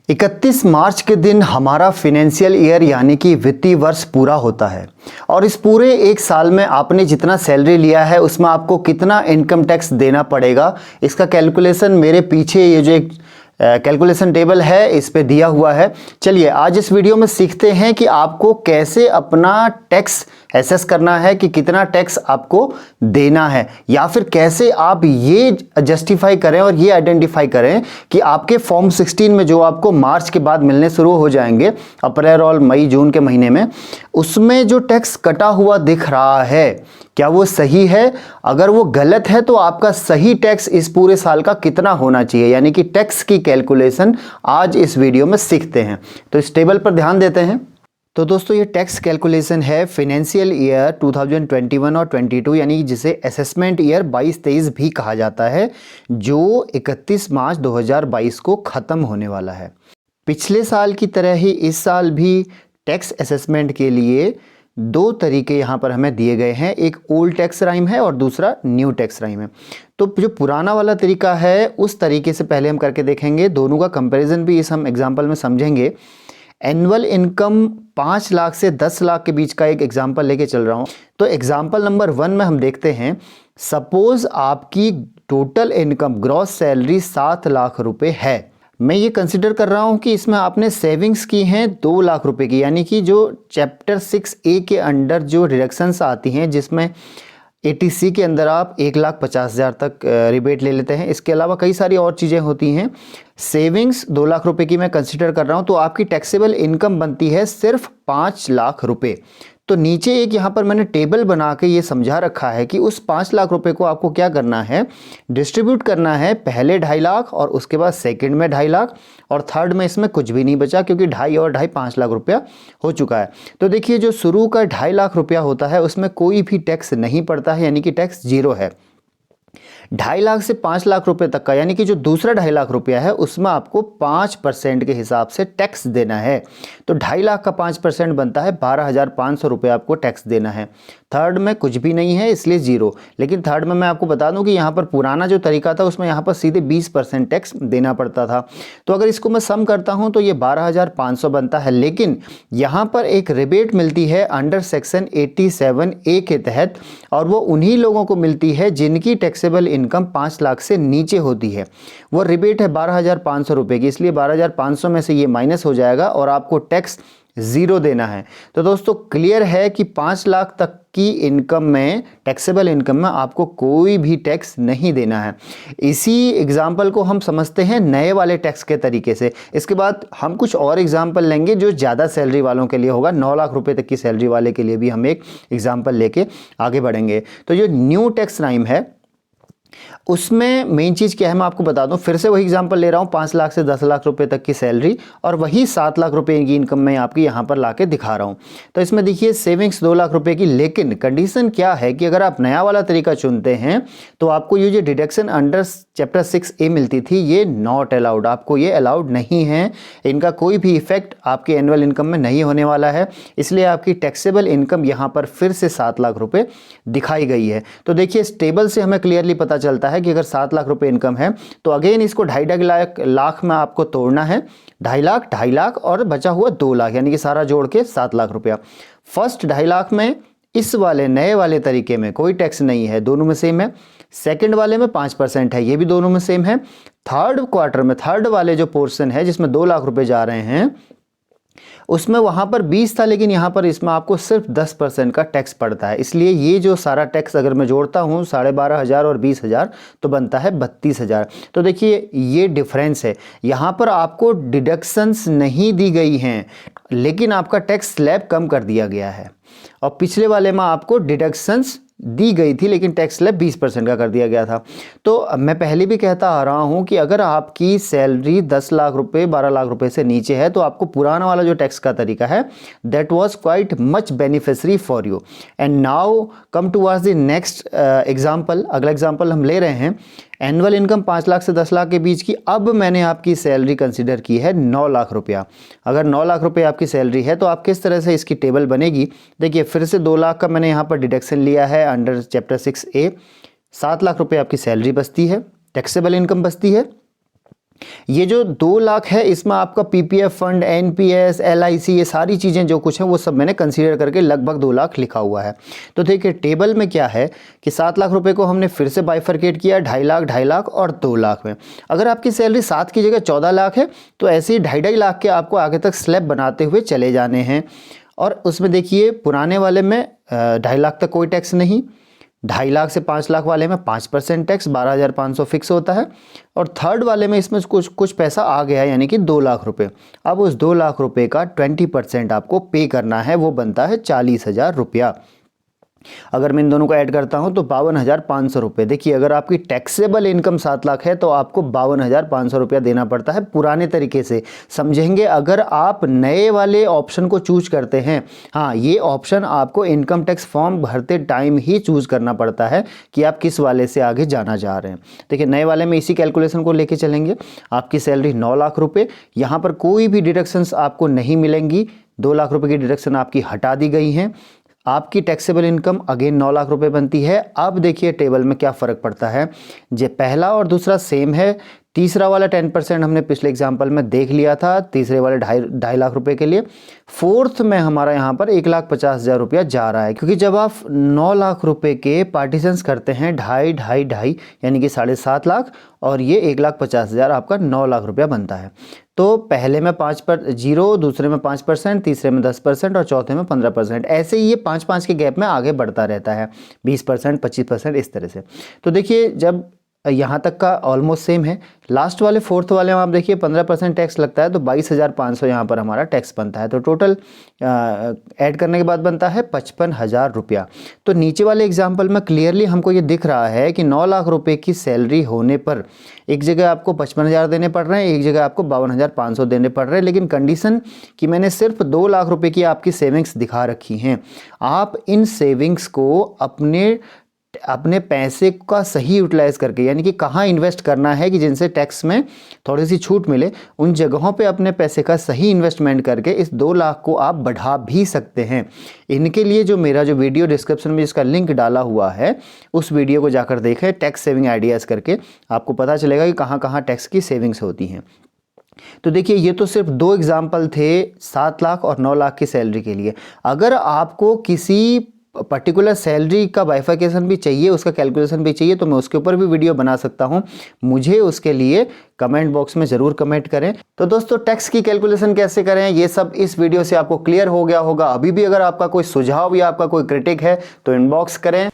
31 मार्च के दिन हमारा फाइनेंशियल ईयर यानी कि वित्तीय वर्ष पूरा होता है और इस पूरे एक साल में आपने जितना सैलरी लिया है उसमें आपको कितना इनकम टैक्स देना पड़ेगा, इसका कैलकुलेशन मेरे पीछे ये जो एक कैलकुलेशन टेबल है इस पे दिया हुआ है। चलिए आज इस वीडियो में सीखते हैं कि आपको कैसे अपना टैक्स एसेस करना है कि कितना टैक्स आपको देना है, या फिर कैसे आप ये जस्टिफाई करें और ये आइडेंटिफाई करें कि आपके फॉर्म 16 में जो आपको मार्च के बाद मिलने शुरू हो जाएंगे, अप्रैल और मई जून के महीने में, उसमें जो टैक्स कटा हुआ दिख रहा है क्या वो सही है। अगर वो गलत है तो आपका सही टैक्स इस पूरे साल का कितना होना चाहिए, यानी कि टैक्स की कैलकुलेशन आज इस वीडियो में सीखते हैं। तो इस टेबल पर ध्यान देते हैं। तो दोस्तों ये टैक्स कैलकुलेशन है फाइनेंशियल ईयर 2021 और 22 यानी जिसे असेसमेंट ईयर 22-23 भी कहा जाता है, जो 31 मार्च 2022 को ख़त्म होने वाला है। पिछले साल की तरह ही इस साल भी टैक्स असेसमेंट के लिए दो तरीके यहाँ पर हमें दिए गए हैं, एक ओल्ड टैक्स राइम है और दूसरा न्यू टैक्स राइम है। तो जो पुराना वाला तरीका है उस तरीके से पहले हम करके देखेंगे, दोनों का कंपैरिजन भी इस हम एग्जाम्पल में समझेंगे। एनुअल इनकम 5 लाख से 10 लाख के बीच का एक एग्जाम्पल लेके चल रहा हूँ। तो एग्जाम्पल नंबर 1 में हम देखते हैं, सपोज आपकी total income gross salary 7 lakh रुपए है। मैं ये कंसिडर कर रहा हूँ कि इसमें आपने सेविंग्स की हैं 2 लाख रुपए की, यानी कि जो चैप्टर 6A के अंडर जो डिडक्शंस आती हैं जिसमें 80C के अंदर आप 1,50,000 तक रिबेट ले लेते हैं। इसके अलावा कई सारी और चीज़ें होती हैं। सेविंग्स 2 लाख रुपए की मैं कंसिडर कर रहा हूँ, तो आपकी टैक्सेबल इनकम बनती है सिर्फ 5 लाख रुपए। तो नीचे एक यहाँ पर मैंने टेबल बना के ये समझा रखा है कि उस 5 लाख रुपए को आपको क्या करना है, डिस्ट्रीब्यूट करना है। पहले 2.5 लाख और उसके बाद सेकंड में 2.5 लाख और थर्ड में इसमें कुछ भी नहीं बचा, क्योंकि 2.5 और 2.5 5 लाख रुपया हो चुका है। तो देखिए जो शुरू का 2.5 लाख रुपया होता है उसमें कोई भी टैक्स नहीं पड़ता है, यानी कि टैक्स जीरो है। 2.5 लाख से 5 लाख रुपए तक का, यानी कि जो दूसरा 2.5 लाख रुपया है उसमें आपको 5% के हिसाब से टैक्स देना है। तो 2.5 लाख का 5% बनता है 12,500 रुपये आपको टैक्स देना है। थर्ड में कुछ भी नहीं है इसलिए जीरो। लेकिन थर्ड में मैं आपको बता दूं कि यहाँ पर पुराना जो तरीका था उसमें यहाँ पर सीधे 20% टैक्स देना पड़ता था। तो अगर इसको मैं सम करता हूँ तो ये 12,500 बनता है। लेकिन यहाँ पर एक रिबेट मिलती है अंडर सेक्शन 87A के तहत, और वो उन्हीं लोगों को मिलती है जिनकी टैक्सेबल इनकम 5 लाख से नीचे होती है। वो रिबेट है 12,500 रुपये की, इसलिए 12,500 में से ये माइनस हो जाएगा और आपको टैक्स ज़ीरो देना है। तो दोस्तों क्लियर है कि 5 लाख तक की इनकम में, टैक्सेबल इनकम में आपको कोई भी टैक्स नहीं देना है। इसी एग्जाम्पल को हम समझते हैं नए वाले टैक्स के तरीके से। इसके बाद हम कुछ और एग्जाम्पल लेंगे जो ज़्यादा सैलरी वालों के लिए होगा। 9 लाख रुपए तक की सैलरी वाले के लिए भी हम एक एग्जाम्पल लेके आगे बढ़ेंगे। तो जो न्यू टैक्स राइम है उसमें मेन चीज़ क्या है मैं आपको बता दूं। फिर से वही एग्जांपल ले रहा हूं, 5 लाख से 10 लाख रुपए तक की सैलरी और वही 7 लाख रुपए की इनकम मैं आपकी यहां पर लाके दिखा रहा हूं। तो इसमें देखिए सेविंग्स 2 लाख रुपए की, लेकिन कंडीशन क्या है कि अगर आप नया वाला तरीका चुनते हैं तो आपको ये जो डिडक्शन अंडर चैप्टर 6A मिलती थी ये नॉट अलाउड, आपको ये अलाउड नहीं है। इनका कोई भी इफेक्ट आपके एनुअल इनकम में नहीं होने वाला है, इसलिए आपकी टैक्सेबल इनकम यहाँ पर फिर से 7 लाख रुपए दिखाई गई है। तो देखिए इस टेबल से हमें क्लियरली पता चलता है कि अगर 7 लाख रुपए इनकम है तो अगेन इसको 2.5 लाख में आपको तोड़ना है। 2.5 लाख और बचा हुआ 2 लाख, यानी कि सारा जोड़ के 7 लाख रुपया। फर्स्ट 2.5 लाख में इस वाले नए वाले तरीके में कोई टैक्स नहीं है, दोनों में सेम है। सेकंड वाले में 5% है, ये भी दोनों में सेम है। थर्ड क्वार्टर में थर्ड वाले जो पोर्शन है जिसमें 2 लाख रुपए जा रहे हैं उसमें वहाँ पर 20 था, लेकिन यहाँ पर इसमें आपको सिर्फ 10% का टैक्स पड़ता है। इसलिए ये जो सारा टैक्स अगर मैं जोड़ता हूँ 12,500 और 20,000 तो बनता है 32,000। तो देखिए ये डिफरेंस है। यहाँ पर आपको डिडक्शंस नहीं दी गई हैं, लेकिन आपका टैक्स स्लैब कम कर दिया गया है। और पिछले वाले में आपको डिडक्शंस दी गई थी लेकिन टैक्स स्लैब 20% का कर दिया गया था। तो मैं पहले भी कहता आ रहा हूं कि अगर आपकी सैलरी 10 लाख रुपए 12 लाख रुपए से नीचे है तो आपको पुराना वाला जो टैक्स का तरीका है that was quite much beneficiary for you. And now come towards the next example. अगला एग्जांपल हम ले रहे हैं एनुअल इनकम 5 लाख से 10 लाख के बीच की। अब मैंने आपकी सैलरी कंसिडर की है 9 लाख रुपया। अगर 9 लाख रुपए आपकी सैलरी है तो आप किस तरह से इसकी टेबल बनेगी, देखिए फिर से 2 लाख का मैंने यहाँ पर डिडक्शन लिया है अंडर चैप्टर 6A। 7 लाख रुपए आपकी सैलरी बचती है, टैक्सेबल इनकम बचती है। ये जो 2 लाख है इसमें आपका पीपीएफ फंड, एनपीएस, एलआईसी, ये सारी चीज़ें जो कुछ हैं वो सब मैंने कंसीडर करके लगभग 2 लाख लिखा हुआ है। तो देखिए टेबल में क्या है कि 7 लाख रुपए को हमने फिर से बाइफरकेट किया 2.5 लाख और 2 लाख में। अगर आपकी सैलरी 7 की जगह 14 लाख है तो ऐसे ही 2.5 लाख के आपको आगे तक स्लैब बनाते हुए चले जाने हैं। और उसमें देखिए पुराने वाले में 2.5 लाख तक कोई टैक्स नहीं, 2.5 लाख से 5 लाख वाले में 5% टैक्स 12,500 फिक्स होता है, और थर्ड वाले में इसमें कुछ पैसा आ गया है यानी कि 2 लाख रुपए। अब उस 2 लाख रुपए का 20% आपको पे करना है, वो बनता है 40,000 रुपया। अगर मैं इन दोनों को ऐड करता हूं तो 52,500 रुपये। देखिए अगर आपकी टैक्सेबल इनकम 7 लाख है तो आपको 52,500 रुपया देना पड़ता है पुराने तरीके से, समझेंगे। अगर आप नए वाले ऑप्शन को चूज करते हैं, हाँ ये ऑप्शन आपको इनकम टैक्स फॉर्म भरते टाइम ही चूज करना पड़ता है कि आप किस वाले से आगे जाना चाह रहे हैं। देखिए नए वाले में इसी कैलकुलेशन को लेके चलेंगे। आपकी सैलरी 9 लाख रुपये, यहाँ पर कोई भी डिडक्शंस आपको नहीं मिलेंगी, 2 लाख रुपए की डिडक्शन आपकी हटा दी गई हैं। आपकी टैक्सेबल इनकम अगेन 9 लाख रुपए बनती है। अब देखिए टेबल में क्या फ़र्क पड़ता है, जो पहला और दूसरा सेम है। तीसरा वाला 10% हमने पिछले एग्जाम्पल में देख लिया था, तीसरे वाले 2.5 लाख रुपए के लिए। फोर्थ में हमारा यहाँ पर 1,50,000 रुपया जा रहा है, क्योंकि जब आप 9 लाख रुपए के पार्टीशंस करते हैं 2.5 यानी कि 7.5 लाख, और ये 1,50,000 आपका 9 लाख रुपया बनता है। तो पहले में 0, दूसरे में 5%, तीसरे में 10% और चौथे में 15%। ऐसे ही ये 5-5 के गैप में आगे बढ़ता रहता है, 20%, 25% इस तरह से। तो देखिए जब यहाँ तक का ऑलमोस्ट सेम है, लास्ट वाले फोर्थ वाले में आप देखिए 15% टैक्स लगता है, तो 22,500 यहाँ पर हमारा टैक्स बनता है। तो टोटल ऐड करने के बाद बनता है 55,000 रुपया। तो नीचे वाले एग्जाम्पल में क्लियरली हमको ये दिख रहा है कि 9 लाख रुपए की सैलरी होने पर एक जगह आपको 55,000 देने पड़ रहे हैं, एक जगह आपको 52,500 देने पड़ रहे हैं, लेकिन कंडीशन कि मैंने सिर्फ 2 लाख रुपए की आपकी सेविंग्स दिखा रखी हैं। आप इन सेविंग्स को अपने पैसे का सही यूटिलाइज करके, यानी कि कहाँ इन्वेस्ट करना है कि जिनसे टैक्स में थोड़ी सी छूट मिले, उन जगहों पे अपने पैसे का सही इन्वेस्टमेंट करके इस 2 लाख को आप बढ़ा भी सकते हैं। इनके लिए जो मेरा जो वीडियो डिस्क्रिप्शन में जिसका लिंक डाला हुआ है, उस वीडियो को जाकर देखें, टैक्स सेविंग आइडियाज़ करके, आपको पता चलेगा कि कहाँ कहाँ टैक्स की सेविंग्स होती हैं। तो देखिए ये तो सिर्फ 2 एग्जाम्पल थे 7 लाख और 9 लाख की सैलरी के लिए। अगर आपको किसी पर्टिकुलर सैलरी का बाइफरकेशन भी चाहिए, उसका कैलकुलेशन भी चाहिए, तो मैं उसके ऊपर भी वीडियो बना सकता हूं। मुझे उसके लिए कमेंट बॉक्स में ज़रूर कमेंट करें। तो दोस्तों टैक्स की कैलकुलेशन कैसे करें ये सब इस वीडियो से आपको क्लियर हो गया होगा। अभी भी अगर आपका कोई सुझाव या आपका कोई क्रिटिक है तो इनबॉक्स करें।